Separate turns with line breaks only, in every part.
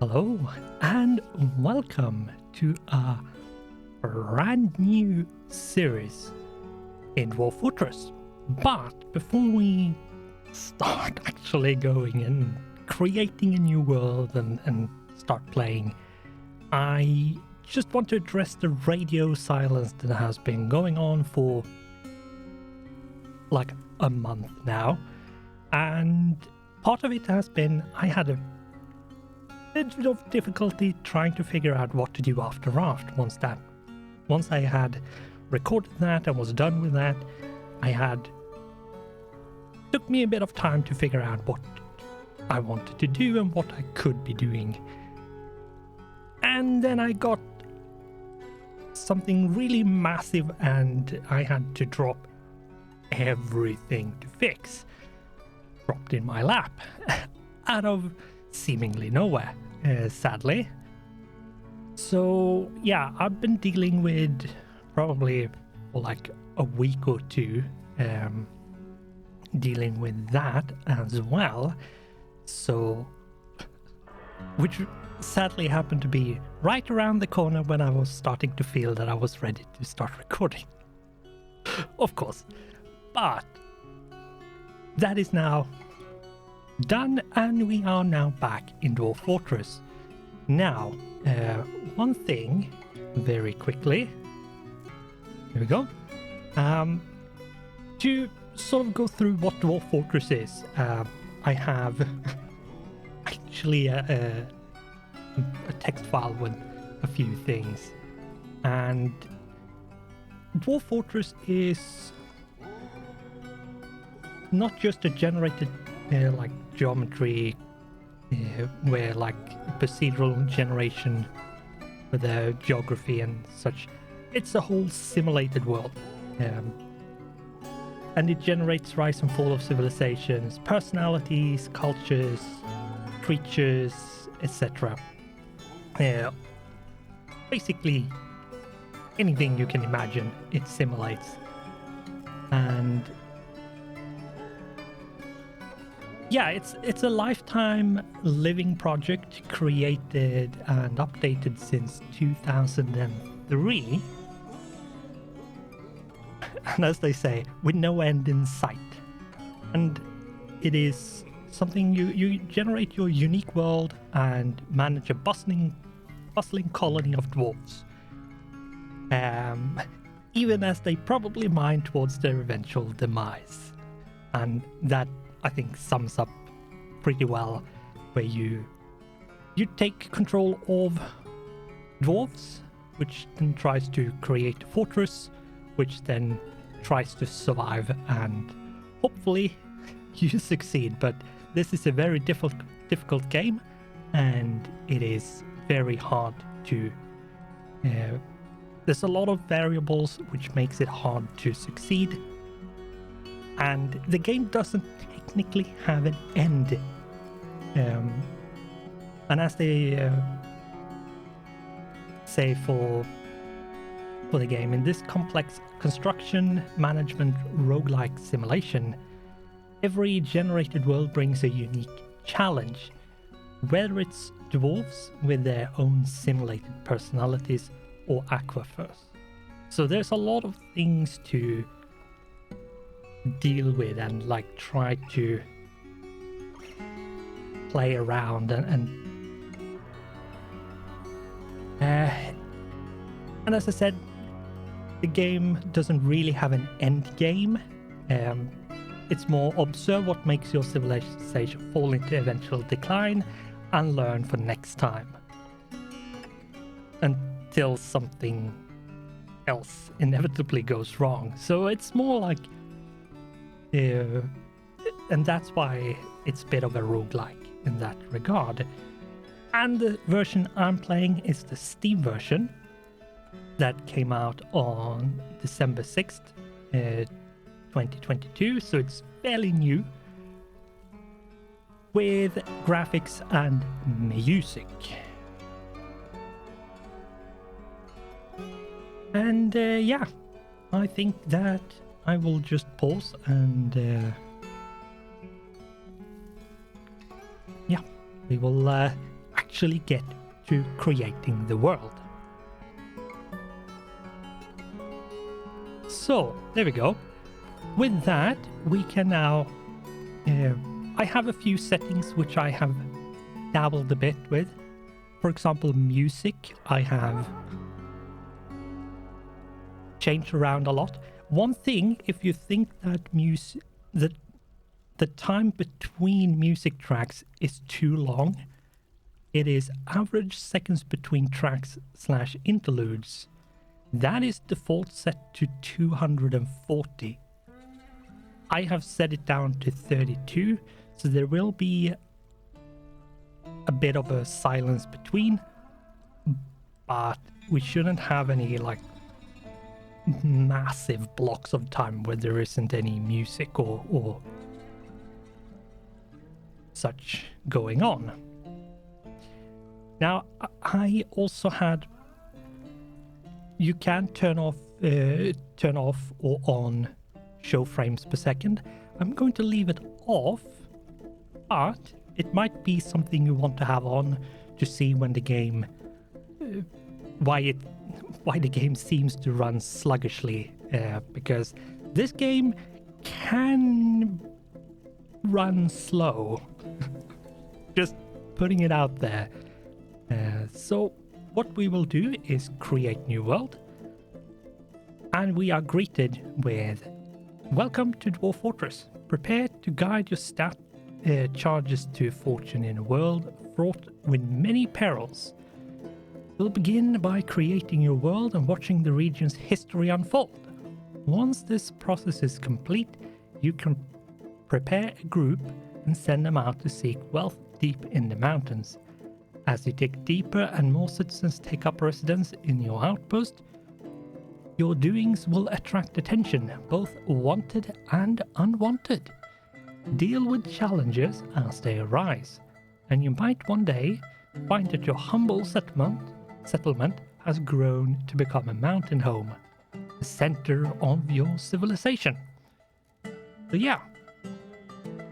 Hello and welcome to a brand new series in Dwarf Fortress. But before we start actually going and creating a new world and start playing, I just want to address the radio silence that has been going on for like a month now. And part of it has been I had a bit of difficulty trying to figure out what to do after Raft. Once I had recorded that and was done with that, took me a bit of time to figure out what I wanted to do and what I could be doing. And then I got something really massive and I had to drop everything to fix. Dropped in my lap out of seemingly nowhere, sadly. So yeah, I've been dealing with probably for like a week or two dealing with that as well. So which sadly happened to be right around the corner when I was starting to feel that I was ready to start recording. Of course. But that is now done, and we are now back in Dwarf Fortress. Now, one thing, very quickly, here we go, to sort of go through what Dwarf Fortress is, I have actually a text file with a few things, and Dwarf Fortress is not just a generated like geometry where like procedural generation for the geography and such. It's a whole simulated world, and it generates rise and fall of civilizations, personalities, cultures, creatures, etc. Basically anything you can imagine it simulates. And yeah, it's a lifetime living project created and updated since 2003. And as they say, with no end in sight. And it is something you generate your unique world and manage a bustling colony of dwarves. Even as they probably mine towards their eventual demise. And that, I think, sums up pretty well, where you take control of dwarves, which then tries to create a fortress, which then tries to survive, and hopefully you succeed. But this is a very difficult game, and it is very hard to there's a lot of variables which makes it hard to succeed, and the game doesn't technically have an end. And as they say for the game, in this complex construction management roguelike simulation, every generated world brings a unique challenge, whether it's dwarves with their own simulated personalities or aquifers. So there's a lot of things to deal with and like try to play around and as I said, the game doesn't really have an end game. It's more observe what makes your civilization fall into eventual decline and learn for next time until something else inevitably goes wrong. So it's more like and that's why it's a bit of a roguelike in that regard. And the version I'm playing is the Steam version that came out on December 6th, 2022, so it's fairly new, with graphics and music. And yeah, I think that I will just pause and yeah, we will actually get to creating the world. So, there we go. With that, we can now... I have a few settings which I have dabbled a bit with. For example, music, I have changed around a lot. One thing, if you think that the time between music tracks is too long, it is average seconds between tracks / interludes. That is default set to 240. I have set it down to 32, so there will be a bit of a silence between, but we shouldn't have any like massive blocks of time where there isn't any music or such going on. Now, I also had... You can turn off or on show frames per second. I'm going to leave it off, but it might be something you want to have on to see when the game... why the game seems to run sluggishly, because this game can run slow. Just putting it out there. So what we will do is create new world, and we are greeted with welcome to Dwarf Fortress. Prepare to guide your stat charges to fortune in a world fraught with many perils. We'll begin by creating your world and watching the region's history unfold. Once this process is complete, you can prepare a group and send them out to seek wealth deep in the mountains. As you dig deeper and more citizens take up residence in your outpost, your doings will attract attention, both wanted and unwanted. Deal with challenges as they arise, and you might one day find that your humble settlement has grown to become a mountain home, the center of your civilization. So yeah,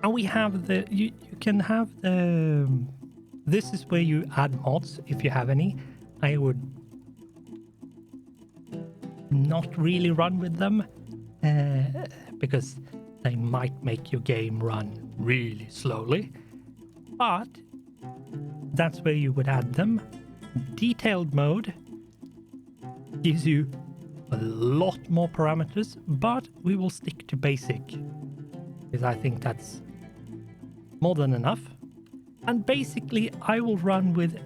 and we have the... You can have the... This is where you add mods, if you have any. I would not really run with them, because they might make your game run really slowly. But that's where you would add them. Detailed mode gives you a lot more parameters, but we will stick to basic, because I think that's more than enough. And basically, I will run with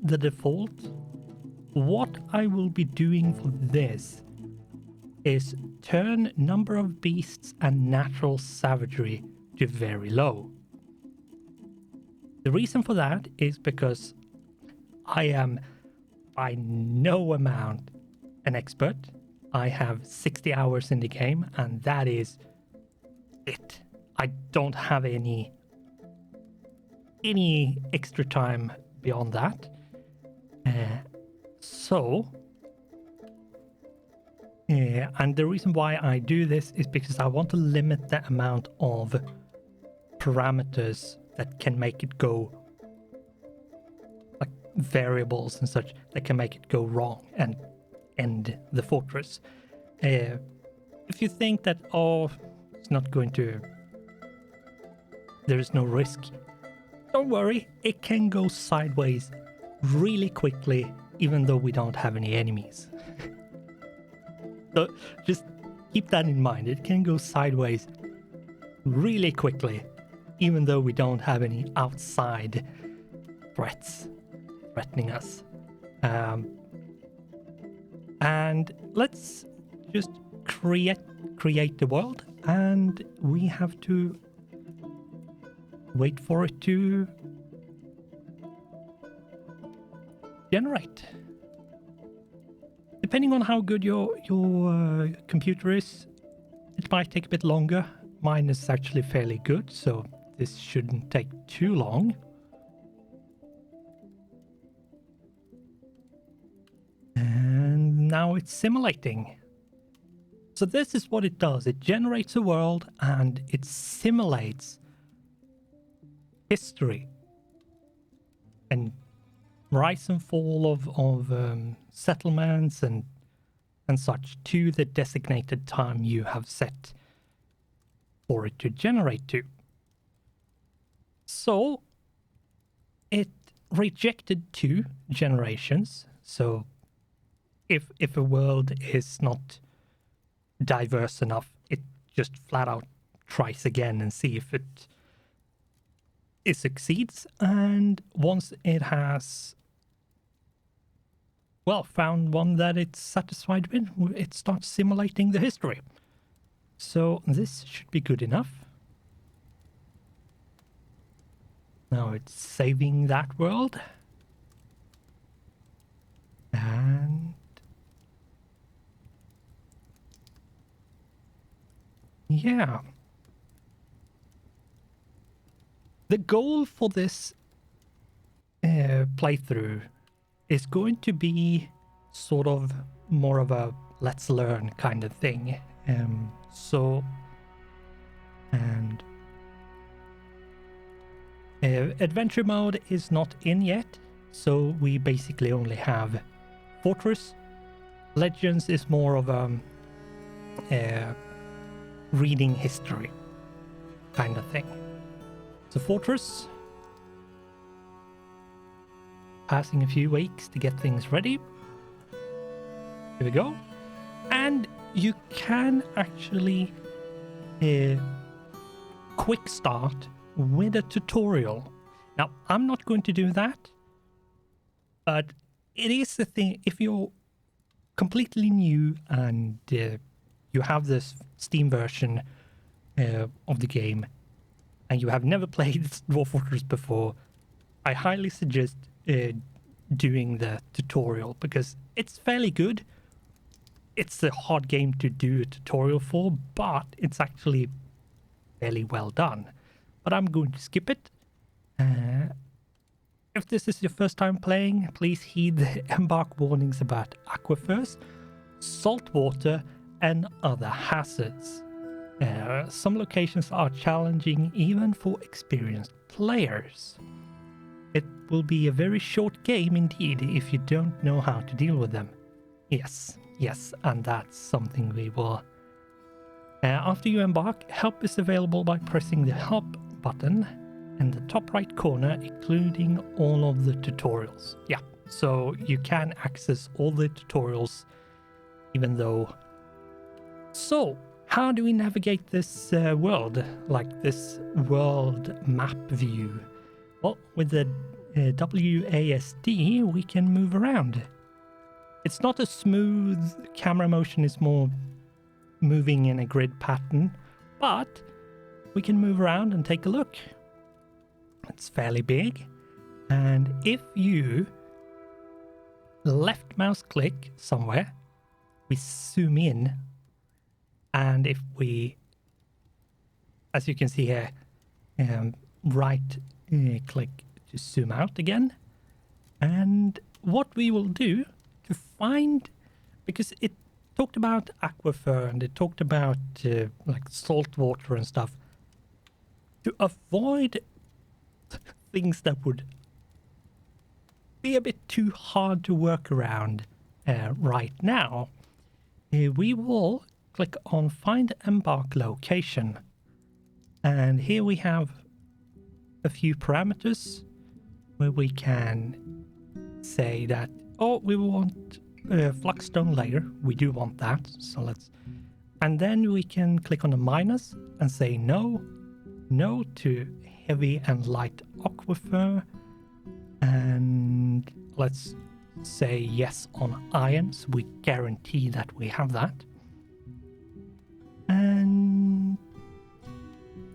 the default. What I will be doing for this is turn number of beasts and natural savagery to very low. The reason for that is because I am by no amount an expert. I have 60 hours in the game, and that is it. I don't have any extra time beyond that. And the reason why I do this is because I want to limit the amount of parameters that can make it go, like variables and such, that can make it go wrong and end the fortress. If you think that, oh, it's not going to... There is no risk, don't worry, it can go sideways really quickly, even though we don't have any enemies. So just keep that in mind. It can go sideways really quickly, even though we don't have any outside threats threatening us. And let's just create the world, and we have to wait for it to generate. Depending on how good your computer is, it might take a bit longer. Mine is actually fairly good, so this shouldn't take too long. And now it's simulating. So this is what it does. It generates a world and it simulates history. and rise and fall of settlements and such to the designated time you have set for it to generate to. So it rejected 2 generations. So if a world is not diverse enough, it just flat out tries again and see if it succeeds. And once it has found one that it's satisfied with, it starts simulating the history. So this should be good enough. Now it's saving that world. And yeah. The goal for this playthrough is going to be sort of more of a let's learn kind of thing. Adventure mode is not in yet, so we basically only have Fortress. Legends is more of a reading history kind of thing. So Fortress, passing a few weeks to get things ready. Here we go. And you can actually quick start with a tutorial. Now, I'm not going to do that, but it is the thing. If you're completely new and you have this Steam version of the game and you have never played Dwarf Fortress before, I highly suggest doing the tutorial because it's fairly good. It's a hard game to do a tutorial for, but it's actually fairly well done. But I'm going to skip it. If this is your first time playing, please heed the embark warnings about aquifers, salt water, and other hazards. Some locations are challenging even for experienced players. It will be a very short game indeed if you don't know how to deal with them. Yes, and that's something we will. After you embark, help is available by pressing the help button in the top right corner, including all of the tutorials. Yeah, so you can access all the tutorials even though. So, how do we navigate this world, like this world map view? Well, with the WASD, we can move around. It's not a smooth camera motion, it's more moving in a grid pattern, but we can move around and take a look. It's fairly big, and if you left mouse click somewhere, we zoom in, and if we, as you can see here, right click to zoom out again. And what we will do to find, because it talked about aquifer and it talked about like salt water and stuff, to avoid things that would be a bit too hard to work around right now, we will click on find embark location, and here we have a few parameters where we can say that, oh, we want flagstone layer. We do want that, so let's, and then we can click on the minus and say no to heavy and light aquifer, and let's say yes on iron, so we guarantee that we have that. And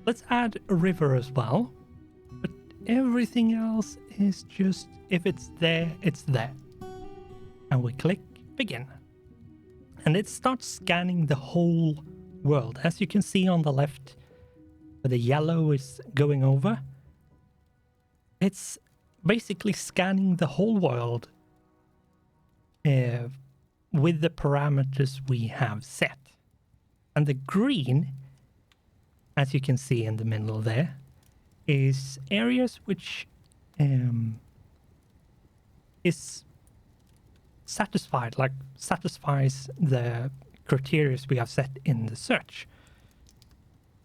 let's add a river as well, but everything else is just, if it's there, it's there. And we click begin, and it starts scanning the whole world. As you can see on the left, where the yellow is going over, it's basically scanning the whole world with the parameters we have set. And the green, as you can see in the middle there, is areas which is satisfied, like satisfies the criteria we have set in the search.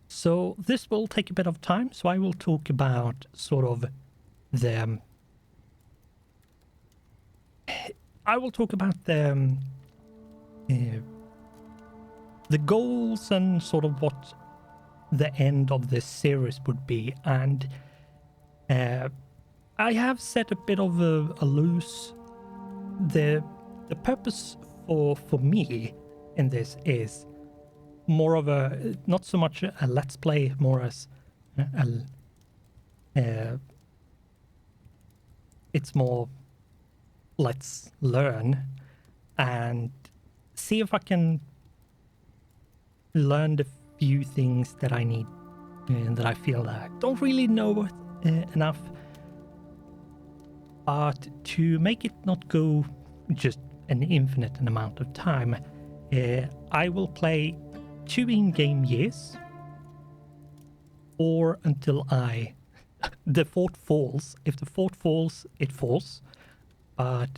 So this will take a bit of time, so I will talk about sort of the goals and sort of what the end of this series would be. And I have set a bit of a loose. The purpose for me in this is more of a, not so much a let's play, more as it's more let's learn and see if I can learn the few things that I need and that I feel that I don't really know enough, but to make it not go just an infinite amount of time, I will play 2 in-game years, or until the fort falls. If the fort falls, it falls, but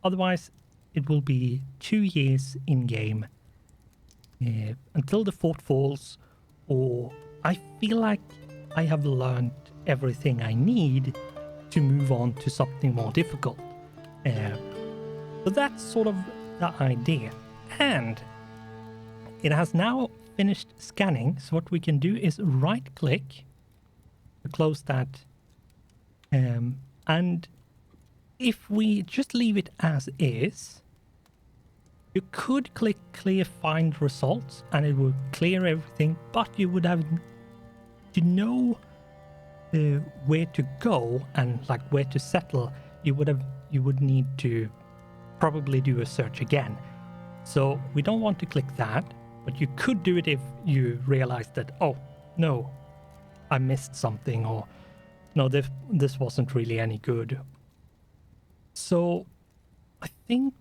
otherwise it will be 2 years in-game until the fort falls, or I feel like I have learned everything I need to move on to something more difficult. So that's sort of the idea. And it has now finished scanning, so what we can do is right click to close that, and if we just leave it as is, you could click clear find results and it will clear everything, but you would have to know where to go and like where to settle. You would need to probably do a search again. So we don't want to click that, but you could do it if you realize that, oh no, I missed something, or no, this wasn't really any good. So I think,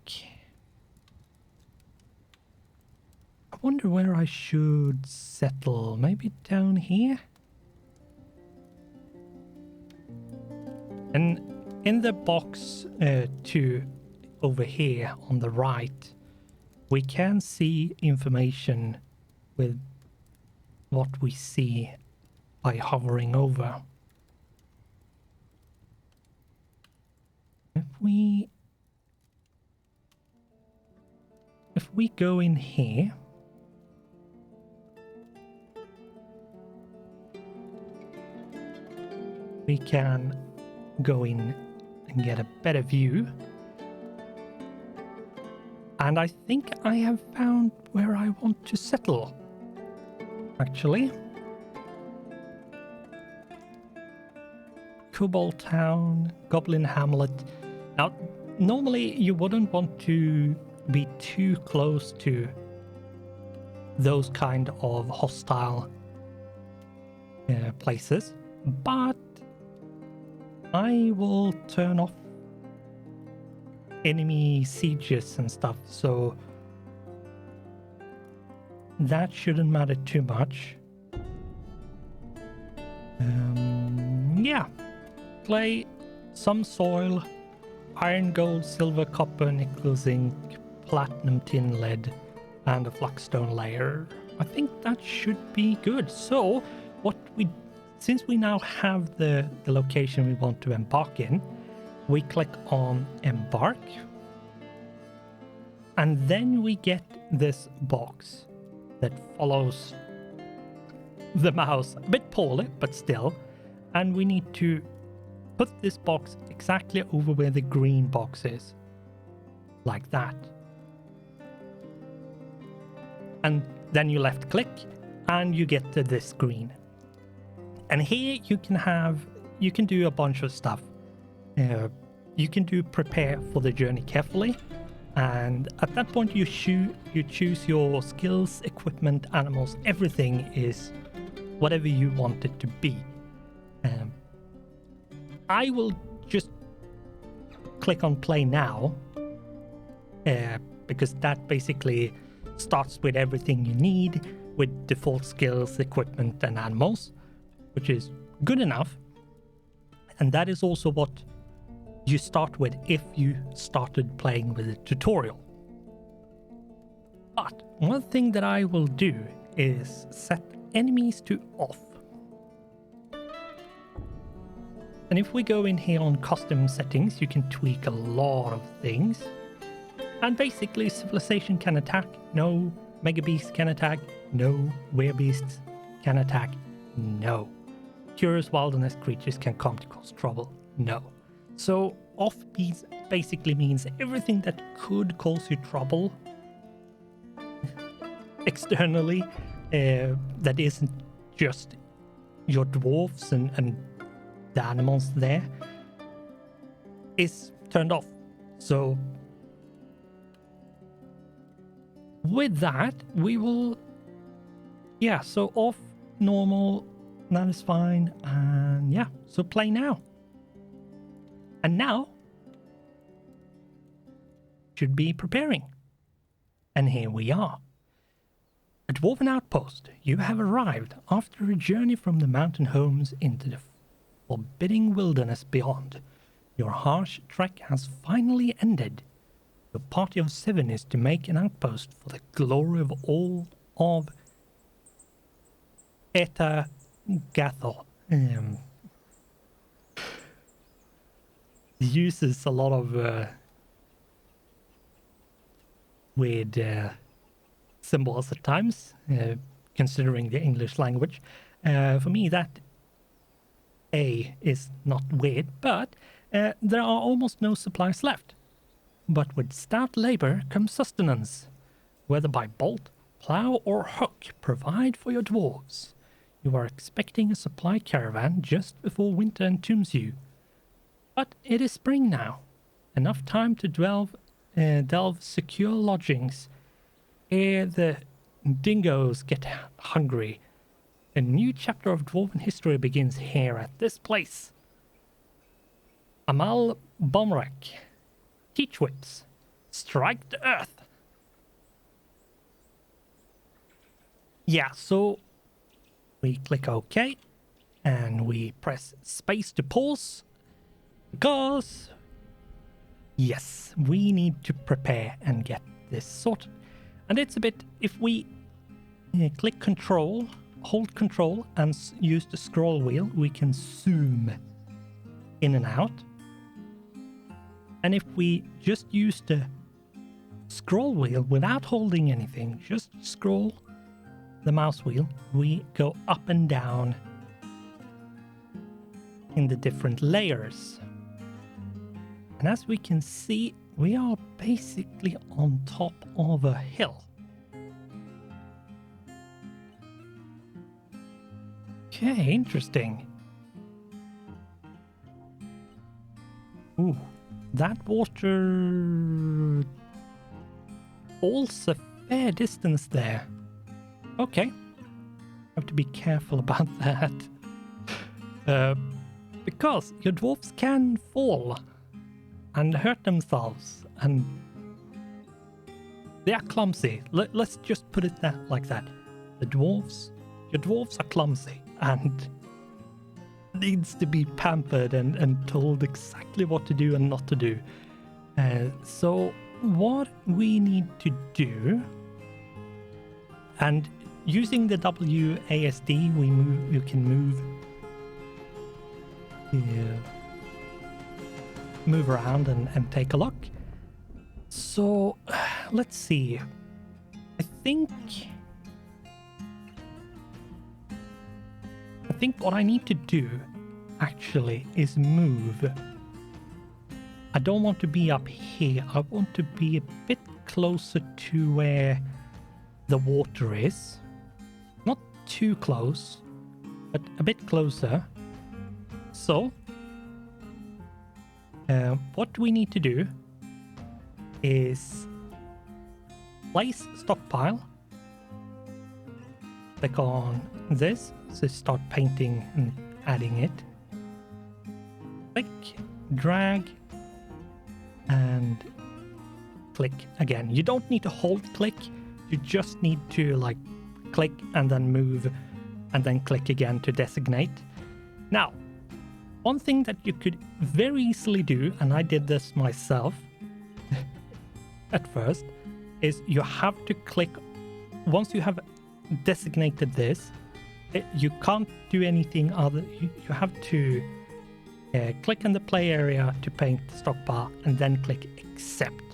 I wonder where I should settle. Maybe down here? And in the box over here on the right, we can see information with what we see by hovering over. If we go in here, we can go in and get a better view. And I think I have found where I want to settle, actually. Kobold Town, Goblin Hamlet. Now, normally you wouldn't want to be too close to those kind of hostile places, but I will turn off enemy sieges and stuff, so that shouldn't matter too much. Yeah, clay, some soil, iron, gold, silver, copper, nickel, zinc, platinum, tin, lead, and a flagstone layer. I think that should be good. So since we now have the location we want to embark in, we click on embark, and then we get this box that follows the mouse a bit poorly, but still, and we need to put this box exactly over where the green box is, like that. And then you left click and you get to this screen. And here you can do a bunch of stuff. You can do prepare for the journey carefully, and at that point you choose your skills, equipment, animals, everything is whatever you want it to be. I will just click on play now, because that basically starts with everything you need with default skills, equipment, and animals, which is good enough. And that is also what you start with if you started playing with a tutorial. But one thing that I will do is set enemies to off. And if we go in here on custom settings, you can tweak a lot of things. And basically, civilization can attack, no. Mega beasts can attack, no. Werebeasts can attack, no. Curious wilderness creatures can come to cause trouble, no. So off basically means everything that could cause you trouble externally, that isn't just your dwarves and the animals there, is turned off. So with that, we will, yeah, so off, normal, that is fine, and yeah, so play now. And now, should be preparing. And here we are. A dwarven outpost, you have arrived after a journey from the mountain homes into the forbidding wilderness beyond. Your harsh trek has finally ended. Your party of 7 is to make an outpost for the glory of all of Eta Gathol. Uses a lot of weird symbols at times, considering the English language. For me, that A is not weird, but there are almost no supplies left. But with stout labor comes sustenance, whether by bolt, plow, or hook, provide for your dwarves. You are expecting a supply caravan just before winter entombs you. But it is spring now, enough time to delve secure lodgings ere the dingoes get hungry. A new chapter of dwarven history begins here at this place. Amal Bomrek. Teach whips. Strike the earth. Yeah, so we click OK and we press space to pause because yes, we need to prepare and get this sorted. And it's a bit, if we click control, hold control and use the scroll wheel, we can zoom in and out. And if we just use the scroll wheel without holding anything, just scroll the mouse wheel, we go up and down in the different layers. And as we can see, we are basically on top of a hill. Okay, interesting. Ooh, that water falls a fair distance there. Okay, have to be careful about that. Because your dwarves can fall and hurt themselves, and they are clumsy. Let's just put it like that. Your dwarves are clumsy and needs to be pampered and told exactly what to do and not to do. So what we need to do, and using the WASD, you can move around and take a look. So let's see. I think what I need to do actually is move. I don't want to be up here. I want to be a bit closer to where the water is. Not too close, but a bit closer. So what we need to do is place stockpile. Click on this, so start painting and adding it. Click, drag, and click again. You don't need to hold click, you just need to like click and then move and then click again to designate. Now, One thing that you could very easily do, and I did this myself at first, is you have to click, once you have designated this, you can't do anything other, you have to click in the play area to paint the stockpile and then click accept.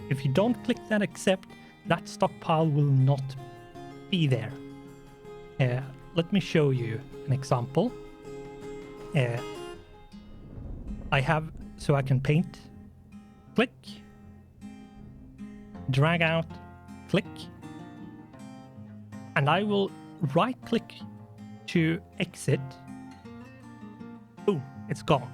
If you don't click that accept, that stockpile will not be there. Let me show you an example. I have, so I can paint, click, drag out, click, and I will right click to exit. Boom, it's gone.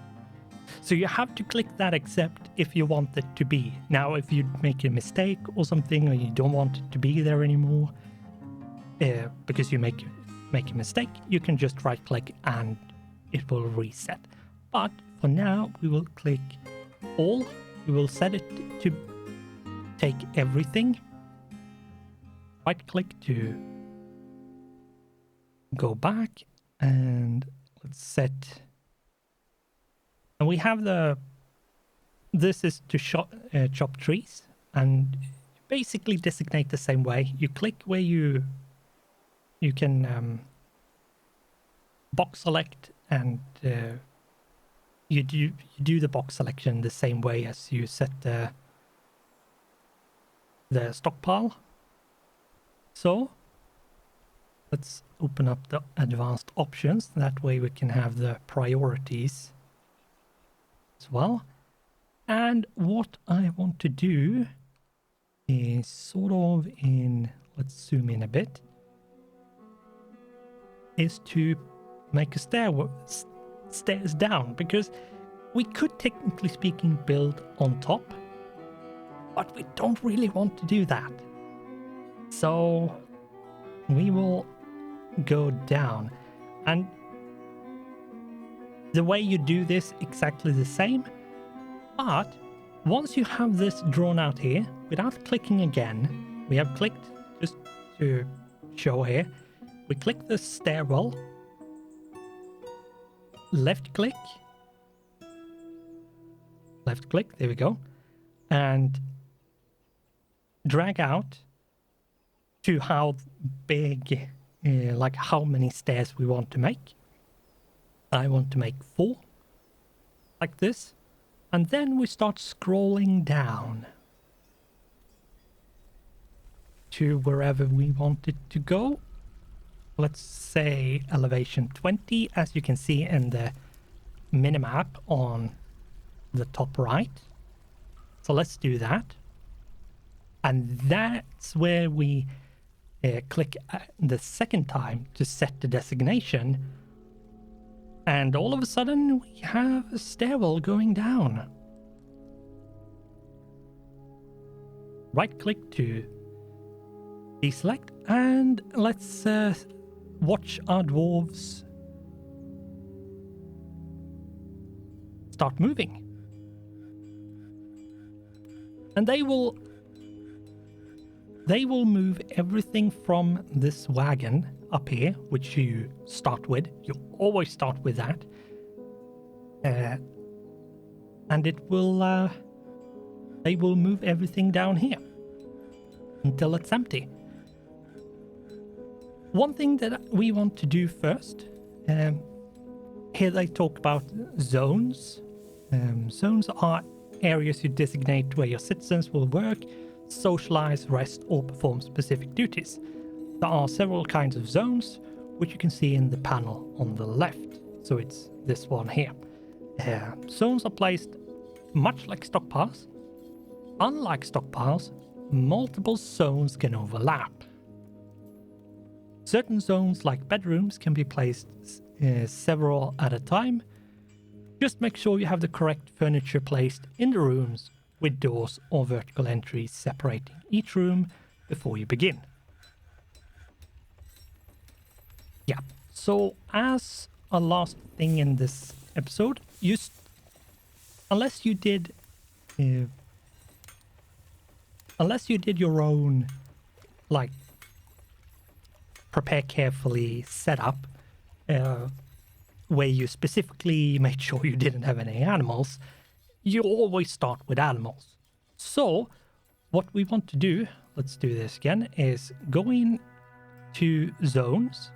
So you have to click that accept if you want it to be. Now, if you make a mistake or something, or you don't want it to be there anymore, because you make a mistake, you can just right click and it will reset. But for now, we will click all. We will set it to take everything. Right click to go back, and let's set. And we have this is to chop trees, and basically designate the same way. You click where you can box select, and you do the box selection the same way as you set the stockpile. So let's open up the advanced options. That way we can have the priorities as well. And what I want to do is sort of let's zoom in a bit, is to make a stairs down, because we could technically speaking build on top, but we don't really want to do that. So we will go down, and the way you do this exactly the same, but once you have this drawn out here, without clicking again, we have clicked, just to show here, we click the stairwell, left click, there we go, and drag out to how big, like how many stairs we want to make. I want to make 4, like this, and then we start scrolling down to wherever we want it to go. Let's say elevation 20, as you can see in the minimap on the top right. So let's do that. And that's where we click the second time to set the designation. And all of a sudden we have a stairwell going down. Right click to deselect, and let's watch our dwarves start moving. And they will move everything from this wagon up here, which you start with. You always start with that. And it will they will move everything down here until it's empty. One thing that we want to do first, here they talk about zones. Zones are areas you designate where your citizens will work, socialize, rest, or perform specific duties. There are several kinds of zones, which you can see in the panel on the left. So it's this one here. Zones are placed much like stockpiles. Unlike stockpiles, multiple zones can overlap. Certain zones, like bedrooms, can be placed several at a time. Just make sure you have the correct furniture placed in the rooms, with doors or vertical entries separating each room before you begin. Yeah, so as a last thing in this episode, unless you did your own, like, prepare carefully setup, where you specifically made sure you didn't have any animals, you always start with animals. So what we want to do, let's do this again, is go in to zones,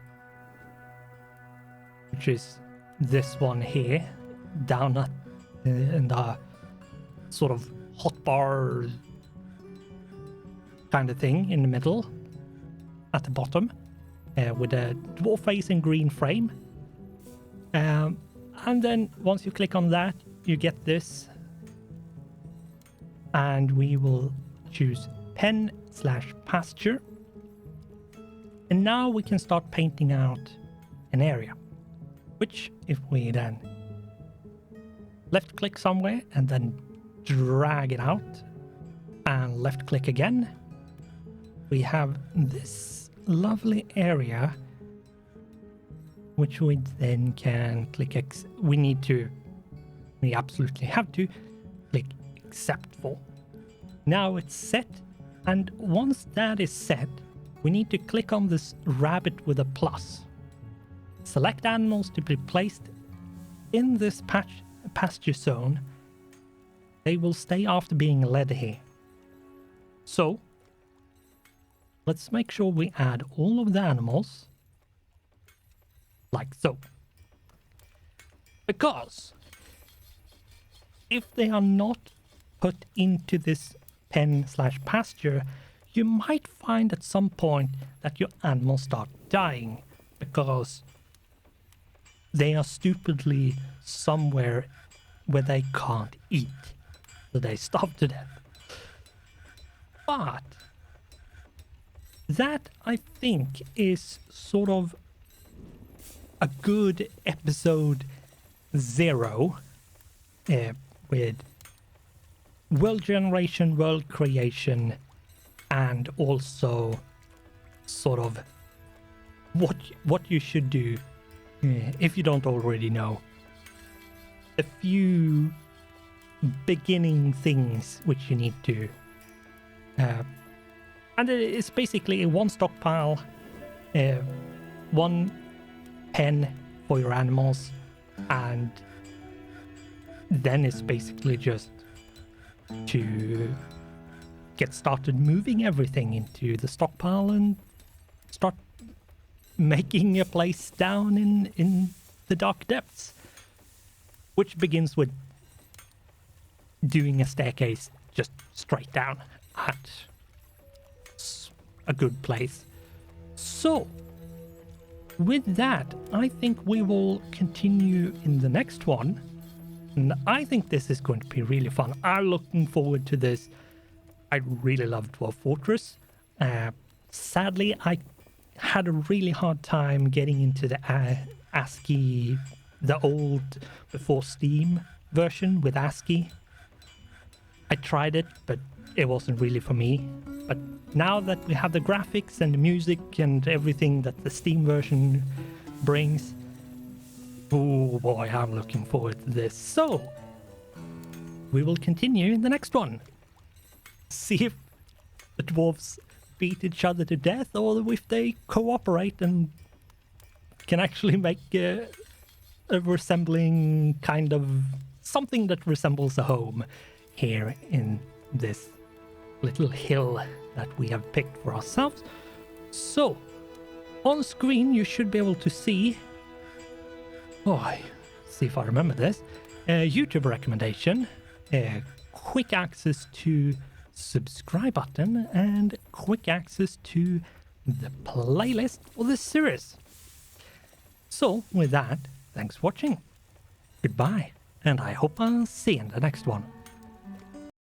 which is this one here, down at in the sort of hotbar kind of thing in the middle, at the bottom, with a dwarf face and green frame. And then once you click on that, you get this, and we will choose pen/pasture. And now we can start painting out an area, which if we then left click somewhere and then drag it out and left click again, we have this lovely area which we then can click we absolutely have to click accept for. Now it's set, and once that is set, we need to click on this rabbit with a plus. Select animals to be placed in this pasture zone. They will stay after being led here. So let's make sure we add all of the animals like so. Because if they are not put into this pen/pasture, you might find at some point that your animals start dying because they are stupidly somewhere where they can't eat. So they starve to death. But that, I think, is sort of a good episode 0 with world generation, world creation, and also sort of what you should do if you don't already know. A few beginning things which you need to and it's basically one stockpile, one pen for your animals, and then it's basically just to get started moving everything into the stockpile and start making a place down in the dark depths, which begins with doing a staircase just straight down at a good place. So with that, I think we will continue in the next one, and I think this is going to be really fun. I'm looking forward to this. I really love Dwarf Fortress. Sadly, I had a really hard time getting into the ASCII, the old before Steam version with ASCII. I tried it, but it wasn't really for me. But now that we have the graphics and the music and everything that the Steam version brings, oh boy, I'm looking forward to this. So we will continue in the next one. See if the dwarves beat each other to death, or if they cooperate and can actually make a resembling kind of something that resembles a home here in this little hill that we have picked for ourselves. So on screen you should be able to see, see if I remember this, a YouTube recommendation, quick access to subscribe button, and quick access to the playlist for this series. So with that, thanks for watching, goodbye, and I hope I'll see you in the next one.